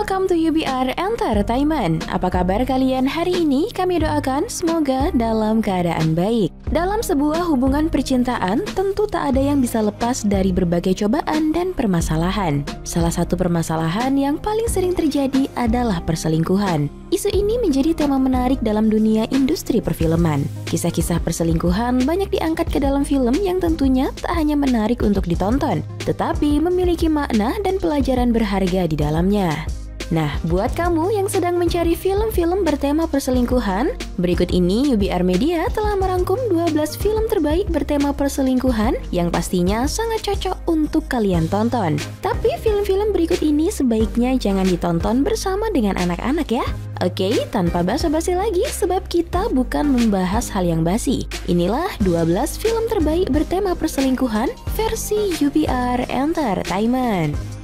welcome to UBR Entertainment. Apa kabar kalian hari ini? Kami doakan semoga dalam keadaan baik. Dalam sebuah hubungan percintaan, tentu tak ada yang bisa lepas dari berbagai cobaan dan permasalahan. Salah satu permasalahan yang paling sering terjadi adalah perselingkuhan. Isu ini menjadi tema menarik dalam dunia industri perfilman. Kisah-kisah perselingkuhan banyak diangkat ke dalam film yang tentunya tak hanya menarik untuk ditonton, tetapi memiliki makna dan pelajaran berharga di dalamnya. Nah, buat kamu yang sedang mencari film-film bertema perselingkuhan, berikut ini UBR Media telah merangkum 12 film terbaik bertema perselingkuhan yang pastinya sangat cocok untuk kalian tonton. Tapi film-film berikut ini sebaiknya jangan ditonton bersama dengan anak-anak ya. Oke, tanpa basa-basi lagi sebab kita bukan membahas hal yang basi. Inilah 12 film terbaik bertema perselingkuhan versi UBR Entertainment.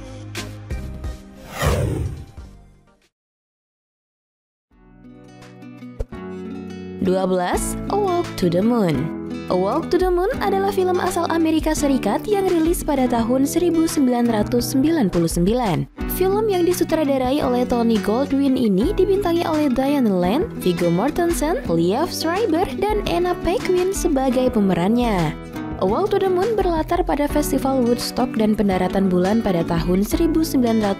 12. A Walk to the Moon. A Walk to the Moon adalah film asal Amerika Serikat yang rilis pada tahun 1999. Film yang disutradarai oleh Tony Goldwyn ini dibintangi oleh Diane Lane, Viggo Mortensen, Liev Schreiber, dan Anna Paquin sebagai pemerannya. A Walk to the Moon berlatar pada Festival Woodstock dan pendaratan bulan pada tahun 1969.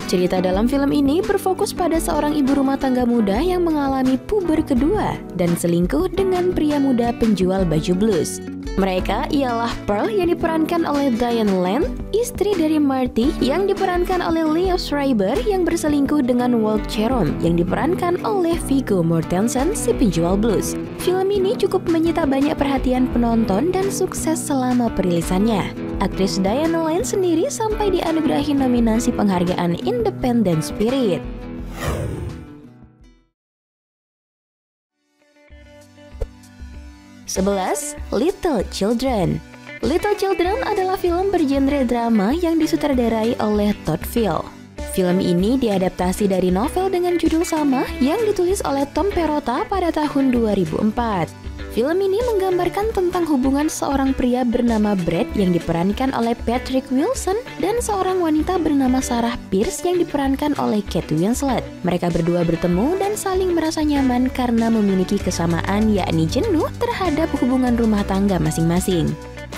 Cerita dalam film ini berfokus pada seorang ibu rumah tangga muda yang mengalami puber kedua dan selingkuh dengan pria muda penjual baju blues. Mereka ialah Pearl yang diperankan oleh Diane Lane, istri dari Marty yang diperankan oleh Liev Schreiber yang berselingkuh dengan Walt Cherrom yang diperankan oleh Viggo Mortensen si penjual blues. Film ini cukup menyita banyak perhatian penonton dan sukses selama perilisannya. Aktris Diane Lane sendiri sampai dianugerahi nominasi penghargaan Independent Spirit. 11. Little Children. Little Children adalah film bergenre drama yang disutradarai oleh Todd Field. Film ini diadaptasi dari novel dengan judul sama yang ditulis oleh Tom Perrotta pada tahun 2004. Film ini menggambarkan tentang hubungan seorang pria bernama Brad yang diperankan oleh Patrick Wilson dan seorang wanita bernama Sarah Pierce yang diperankan oleh Kate Winslet. Mereka berdua bertemu dan saling merasa nyaman karena memiliki kesamaan yakni jenuh terhadap hubungan rumah tangga masing-masing.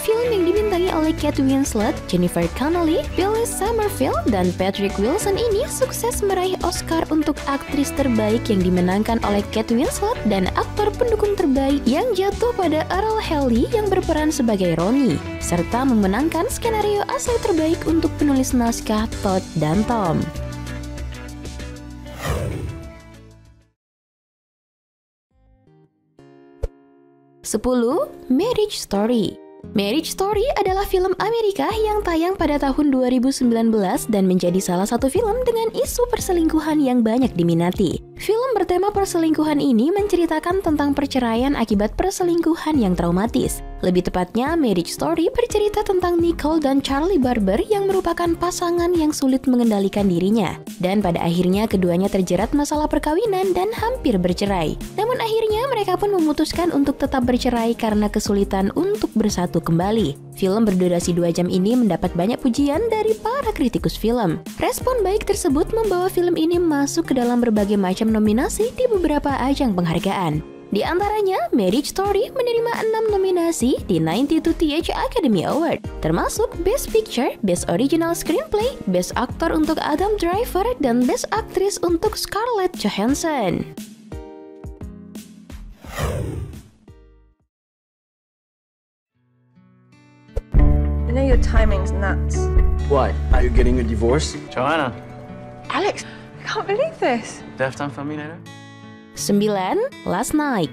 Film yang dibintangi oleh Kate Winslet, Jennifer Connelly, Billy Summerfield, dan Patrick Wilson ini sukses meraih Oscar untuk aktris terbaik yang dimenangkan oleh Kate Winslet dan aktor pendukung terbaik yang jatuh pada Earl Haley yang berperan sebagai Ronnie, serta memenangkan skenario asli terbaik untuk penulis naskah Todd dan Tom. Sepuluh. Marriage Story. Marriage Story adalah film Amerika yang tayang pada tahun 2019 dan menjadi salah satu film dengan isu perselingkuhan yang banyak diminati. Film bertema perselingkuhan ini menceritakan tentang perceraian akibat perselingkuhan yang traumatis. Lebih tepatnya, Marriage Story bercerita tentang Nicole dan Charlie Barber yang merupakan pasangan yang sulit mengendalikan dirinya. Dan pada akhirnya keduanya terjerat masalah perkawinan dan hampir bercerai. Namun akhirnya mereka pun memutuskan untuk tetap bercerai karena kesulitan untuk bersatu kembali. Film berdurasi 2 jam ini mendapat banyak pujian dari para kritikus film. Respon baik tersebut membawa film ini masuk ke dalam berbagai macam nominasi di beberapa ajang penghargaan. Di antaranya, Marriage Story menerima 6 nominasi di 92th Academy Award, termasuk Best Picture, Best Original Screenplay, Best Actor untuk Adam Driver, dan Best Actress untuk Scarlett Johansson. You know your timing's nuts. What? Are you getting a divorce? Joanna, Alex, I can't believe this. Deaf Time Terminator? 9. Last Night.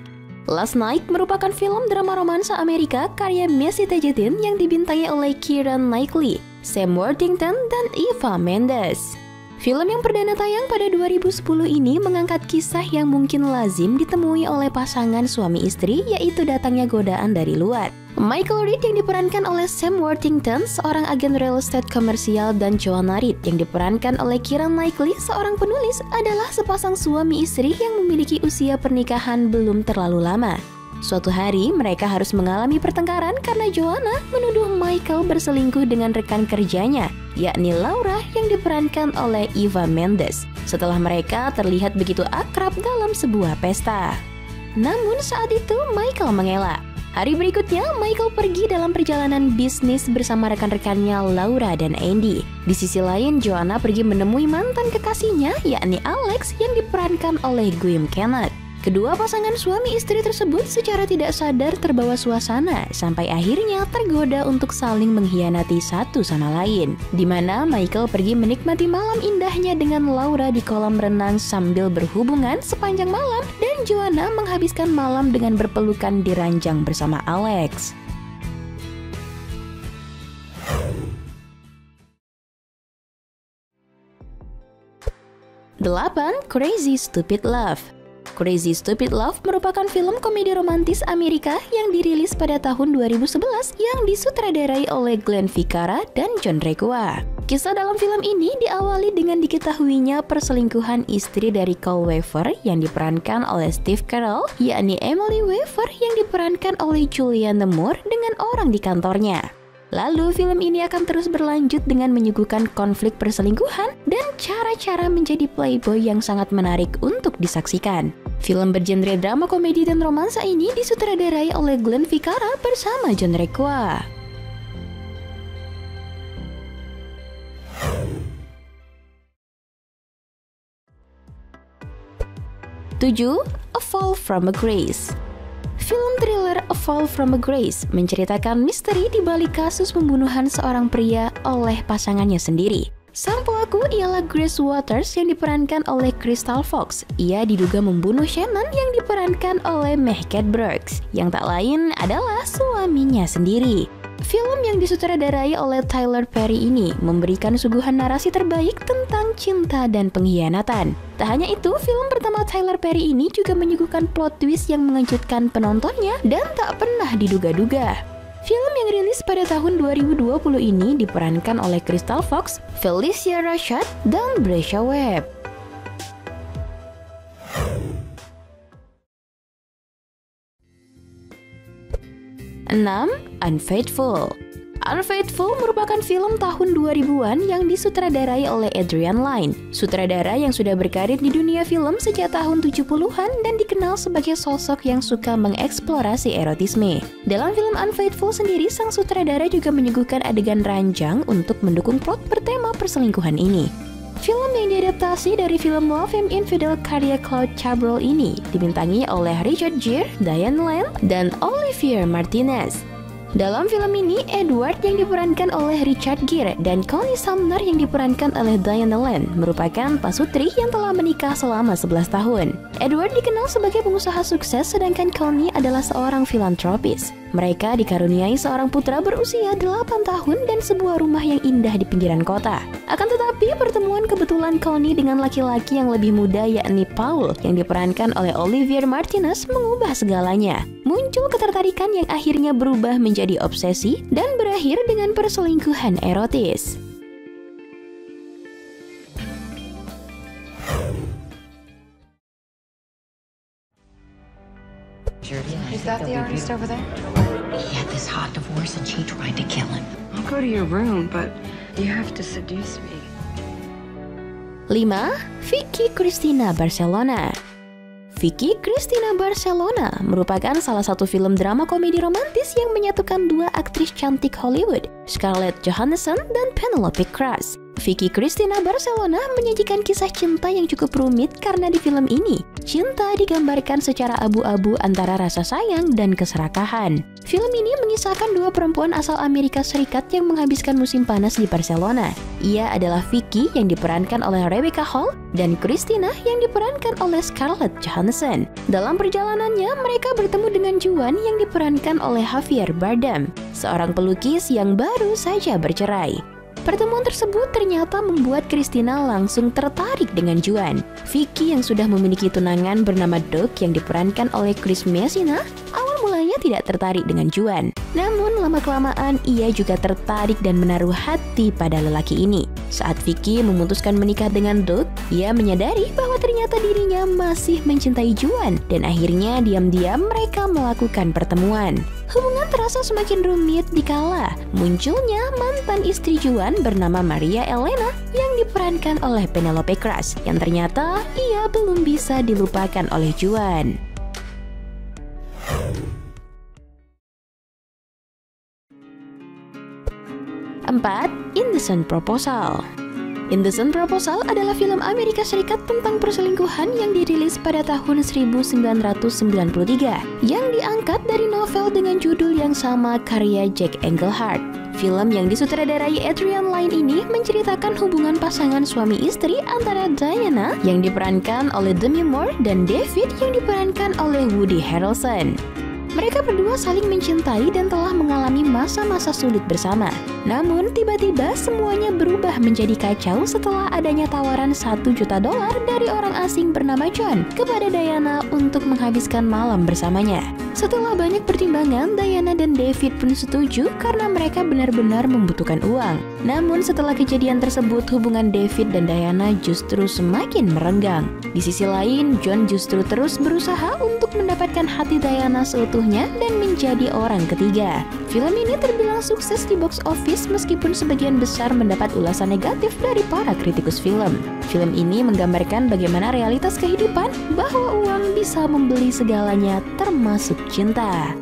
Last Night merupakan film drama romansa Amerika karya Messi Tajedin yang dibintangi oleh Keira Knightley, Sam Worthington, dan Eva Mendes. Film yang perdana tayang pada 2010 ini mengangkat kisah yang mungkin lazim ditemui oleh pasangan suami istri, yaitu datangnya godaan dari luar. Michael Reed yang diperankan oleh Sam Worthington, seorang agen real estate komersial, dan Joanna Reed yang diperankan oleh Keira Knightley, seorang penulis, adalah sepasang suami istri yang memiliki usia pernikahan belum terlalu lama. Suatu hari mereka harus mengalami pertengkaran karena Joanna menuduh Michael berselingkuh dengan rekan kerjanya, yakni Laura yang diperankan oleh Eva Mendes. Setelah mereka terlihat begitu akrab dalam sebuah pesta. Namun saat itu Michael mengelak. Hari berikutnya, Michael pergi dalam perjalanan bisnis bersama rekan-rekannya Laura dan Andy. Di sisi lain, Joanna pergi menemui mantan kekasihnya, yakni Alex yang diperankan oleh Guillaume Canet. Kedua pasangan suami istri tersebut secara tidak sadar terbawa suasana, sampai akhirnya tergoda untuk saling mengkhianati satu sama lain. Di mana Michael pergi menikmati malam indahnya dengan Laura di kolam renang sambil berhubungan sepanjang malam, dan Joanna menghabiskan malam dengan berpelukan di ranjang bersama Alex. Delapan, Crazy Stupid Love. Crazy Stupid Love merupakan film komedi romantis Amerika yang dirilis pada tahun 2011 yang disutradarai oleh Glenn Ficarra dan John Requa. Kisah dalam film ini diawali dengan diketahuinya perselingkuhan istri dari Cole Weaver yang diperankan oleh Steve Carell, yakni Emily Weaver yang diperankan oleh Julianne Moore dengan orang di kantornya. Lalu film ini akan terus berlanjut dengan menyuguhkan konflik perselingkuhan dan cara-cara menjadi playboy yang sangat menarik untuk disaksikan. Film bergenre drama komedi dan romansa ini disutradarai oleh Glenn Ficarra bersama John Requa. 7. A Fall from Grace. Film thriller A Fall from Grace menceritakan misteri di balik kasus pembunuhan seorang pria oleh pasangannya sendiri. Sang pelaku ialah Grace Waters yang diperankan oleh Crystal Fox. Ia diduga membunuh Shannon yang diperankan oleh Mehcad Brooks, yang tak lain adalah suaminya sendiri. Film yang disutradarai oleh Tyler Perry ini memberikan suguhan narasi terbaik tentang cinta dan pengkhianatan. Tak hanya itu, film pertama Tyler Perry ini juga menyuguhkan plot twist yang mengejutkan penontonnya dan tak pernah diduga-duga. Film yang rilis pada tahun 2020 ini diperankan oleh Crystal Fox, Felicia Rashad, dan Brescia Webb. 6. Unfaithful. Unfaithful merupakan film tahun 2000-an yang disutradarai oleh Adrian Lyne, sutradara yang sudah berkarir di dunia film sejak tahun 70-an dan dikenal sebagai sosok yang suka mengeksplorasi erotisme. Dalam film Unfaithful sendiri, sang sutradara juga menyuguhkan adegan ranjang untuk mendukung plot bertema perselingkuhan ini. Film yang diadaptasi dari film Love and Infidel karya Claude Chabrol ini dibintangi oleh Richard Gere, Diane Lane, dan Olivier Martinez. Dalam film ini, Edward yang diperankan oleh Richard Gere dan Connie Sumner yang diperankan oleh Diane Lane merupakan pasutri yang telah menikah selama 11 tahun. Edward dikenal sebagai pengusaha sukses sedangkan Connie adalah seorang filantropis. Mereka dikaruniai seorang putra berusia 8 tahun dan sebuah rumah yang indah di pinggiran kota. Akan tetapi, pertemuan kebetulan Connie dengan laki-laki yang lebih muda yakni Paul yang diperankan oleh Olivier Martinez mengubah segalanya. Muncul ketertarikan yang akhirnya berubah menjadi obsesi dan berakhir dengan perselingkuhan erotis. Is that the artist over there? He had this hot divorce and she tried to kill him. I'll go to your room, but you have to seduce me. 5. Vicky Cristina Barcelona. Vicky Cristina Barcelona merupakan salah satu film drama komedi romantis yang menyatukan dua aktris cantik Hollywood, Scarlett Johansson dan Penelope Cruz. Vicky Cristina Barcelona menyajikan kisah cinta yang cukup rumit karena di film ini, cinta digambarkan secara abu-abu antara rasa sayang dan keserakahan. Film ini mengisahkan dua perempuan asal Amerika Serikat yang menghabiskan musim panas di Barcelona. Ia adalah Vicky yang diperankan oleh Rebecca Hall dan Cristina yang diperankan oleh Scarlett Johansson. Dalam perjalanannya, mereka bertemu dengan Juan yang diperankan oleh Javier Bardem, seorang pelukis yang baru saja bercerai. Pertemuan tersebut ternyata membuat Cristina langsung tertarik dengan Juan. Vicky yang sudah memiliki tunangan bernama Doug yang diperankan oleh Chris Messina, awal mulanya awalnya tidak tertarik dengan Juan. Namun lama-kelamaan ia juga tertarik dan menaruh hati pada lelaki ini. Saat Vicky memutuskan menikah dengan Doug, ia menyadari bahwa ternyata dirinya masih mencintai Juan dan akhirnya diam-diam mereka melakukan pertemuan. Hubungan terasa semakin rumit dikala munculnya mantan istri Juan bernama Maria Elena yang diperankan oleh Penelope Cruz yang ternyata ia belum bisa dilupakan oleh Juan. 4. Indecent Proposal. Indecent Proposal adalah film Amerika Serikat tentang perselingkuhan yang dirilis pada tahun 1993 yang diangkat dari novel dengan judul yang sama karya Jack Engelhardt. Film yang disutradarai Adrian Lyne ini menceritakan hubungan pasangan suami istri antara Diana yang diperankan oleh Demi Moore dan David yang diperankan oleh Woody Harrelson. Mereka berdua saling mencintai dan telah mengalami masa-masa sulit bersama. Namun tiba-tiba semuanya berubah menjadi kacau setelah adanya tawaran $1 juta dari orang asing bernama John kepada Diana untuk menghabiskan malam bersamanya. Setelah banyak pertimbangan, Diana dan David pun setuju karena mereka benar-benar membutuhkan uang. Namun setelah kejadian tersebut, hubungan David dan Diana justru semakin merenggang. Di sisi lain, John justru terus berusaha untuk mendapatkan hati Diana seutuhnya dan menjadi orang ketiga. Film ini terbilang sukses di box office meskipun sebagian besar mendapat ulasan negatif dari para kritikus film. Film ini menggambarkan bagaimana realitas kehidupan bahwa uang bisa membeli segalanya termasuk cinta.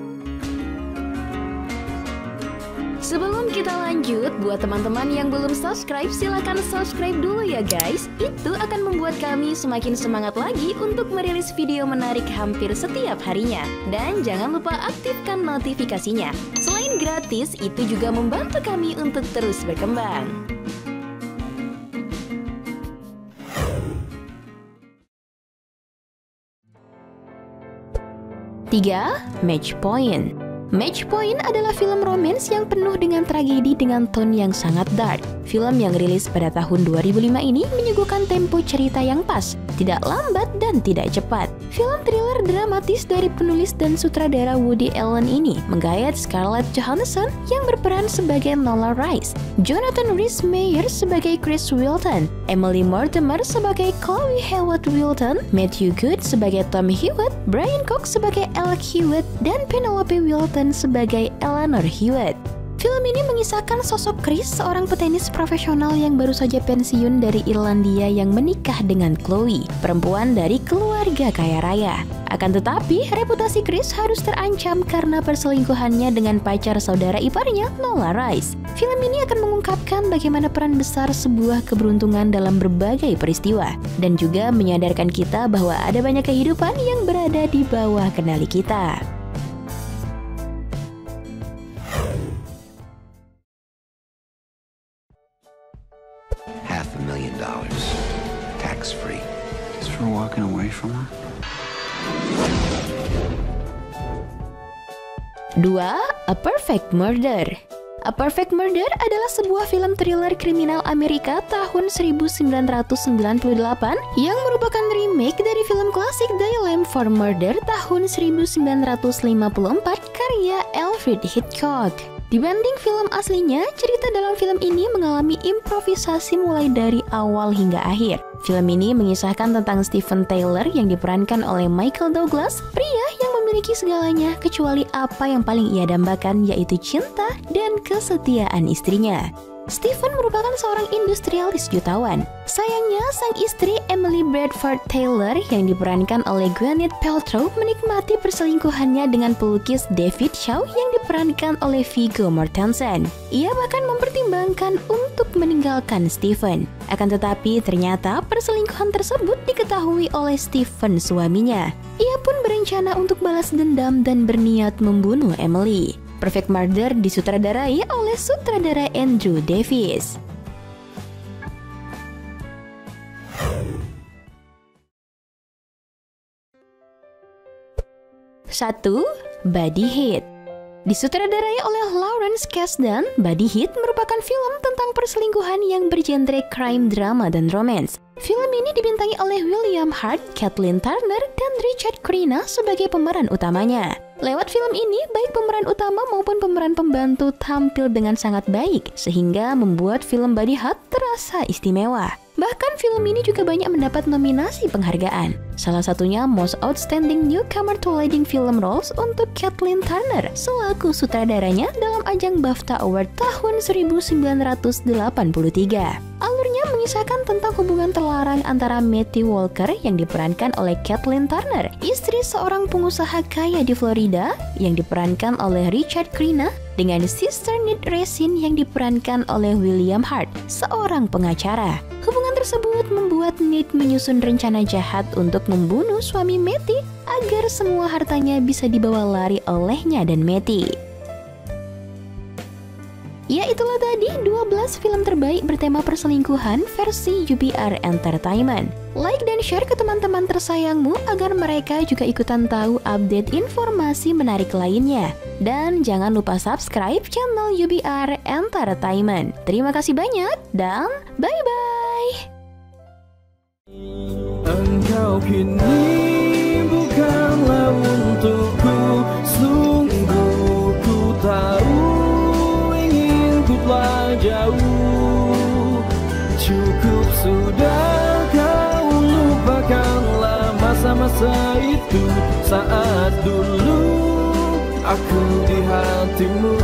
Sebelum kita lanjut, buat teman-teman yang belum subscribe, silakan subscribe dulu ya guys. Itu akan membuat kami semakin semangat lagi untuk merilis video menarik hampir setiap harinya. Dan jangan lupa aktifkan notifikasinya. Selain gratis, itu juga membantu kami untuk terus berkembang. 3. Match Point. Match Point adalah film romance yang penuh dengan tragedi dengan tone yang sangat dark. Film yang rilis pada tahun 2005 ini menyuguhkan tempo cerita yang pas, tidak lambat dan tidak cepat. Film thriller dramatis dari penulis dan sutradara Woody Allen ini menggayat Scarlett Johansson yang berperan sebagai Nola Rice, Jonathan Rhys Meyers sebagai Chris Wilton, Emily Mortimer sebagai Chloe Hewitt Wilton, Matthew Good sebagai Tom Hewitt, Brian Cox sebagai Alec Hewitt, dan Penelope Wilton sebagai Eleanor Hewitt. Film ini mengisahkan sosok Chris, seorang petenis profesional yang baru saja pensiun dari Irlandia yang menikah dengan Chloe, perempuan dari keluarga kaya raya. Akan tetapi, reputasi Chris harus terancam karena perselingkuhannya dengan pacar saudara iparnya, Nola Rice. Film ini akan mengungkapkan bagaimana peran besar sebuah keberuntungan dalam berbagai peristiwa, dan juga menyadarkan kita bahwa ada banyak kehidupan yang berada di bawah kendali kita. $500,000, tax-free, just for walking away from her. 2. A Perfect Murder. A Perfect Murder adalah sebuah film thriller kriminal Amerika tahun 1998 yang merupakan remake dari film klasik Dilemma for Murder tahun 1954 karya Alfred Hitchcock. Dibanding film aslinya, cerita dalam film ini mengalami improvisasi mulai dari awal hingga akhir. Film ini mengisahkan tentang Stephen Taylor yang diperankan oleh Michael Douglas, pria yang memiliki segalanya kecuali apa yang paling ia dambakan, yaitu cinta dan kesetiaan istrinya. Stephen merupakan seorang industrialis jutawan. Sayangnya, sang istri Emily Bradford Taylor yang diperankan oleh Gwyneth Paltrow menikmati perselingkuhannya dengan pelukis David Shaw yang diperankan oleh Viggo Mortensen. Ia bahkan mempertimbangkan untuk meninggalkan Stephen. Akan tetapi, ternyata perselingkuhan tersebut diketahui oleh Stephen suaminya. Ia pun berencana untuk balas dendam dan berniat membunuh Emily. Perfect Murder disutradarai oleh sutradara Andrew Davis. 1. Body Hit. Disutradarai oleh Lawrence Kasdan, Body Hit merupakan film tentang perselingkuhan yang bergenre crime, drama, dan romance. Film ini dibintangi oleh William Hurt, Kathleen Turner, dan Richard Crenna sebagai pemeran utamanya. Lewat film ini, baik pemeran utama maupun pemeran pembantu tampil dengan sangat baik, sehingga membuat film Buddy Heart terasa istimewa. Bahkan film ini juga banyak mendapat nominasi penghargaan. Salah satunya Most Outstanding Newcomer to Leading Film Roles untuk Kathleen Turner selaku sutradaranya dalam ajang BAFTA Award tahun 1983. Alurnya mengisahkan tentang hubungan terlarang antara Matthew Walker yang diperankan oleh Kathleen Turner, istri seorang pengusaha kaya di Florida yang diperankan oleh Richard Crenna, dengan Sister Ned Resin yang diperankan oleh William Hurt, seorang pengacara. Hubungan tersebut membuat Ned menyusun rencana jahat untuk membunuh suami Matty agar semua hartanya bisa dibawa lari olehnya dan Matty. Ya, itulah tadi 12 film terbaik bertema perselingkuhan versi UBR Entertainment. Like dan share ke teman-teman tersayangmu agar mereka juga ikutan tahu update informasi menarik lainnya. Dan jangan lupa subscribe channel UBR Entertainment. Terima kasih banyak dan bye-bye. Engkau kini bukanlah untukku, sungguh ku tahu ingin ku telah jauh. Cukup sudah kau lupakanlah masa-masa itu, saat dulu aku di hatimu.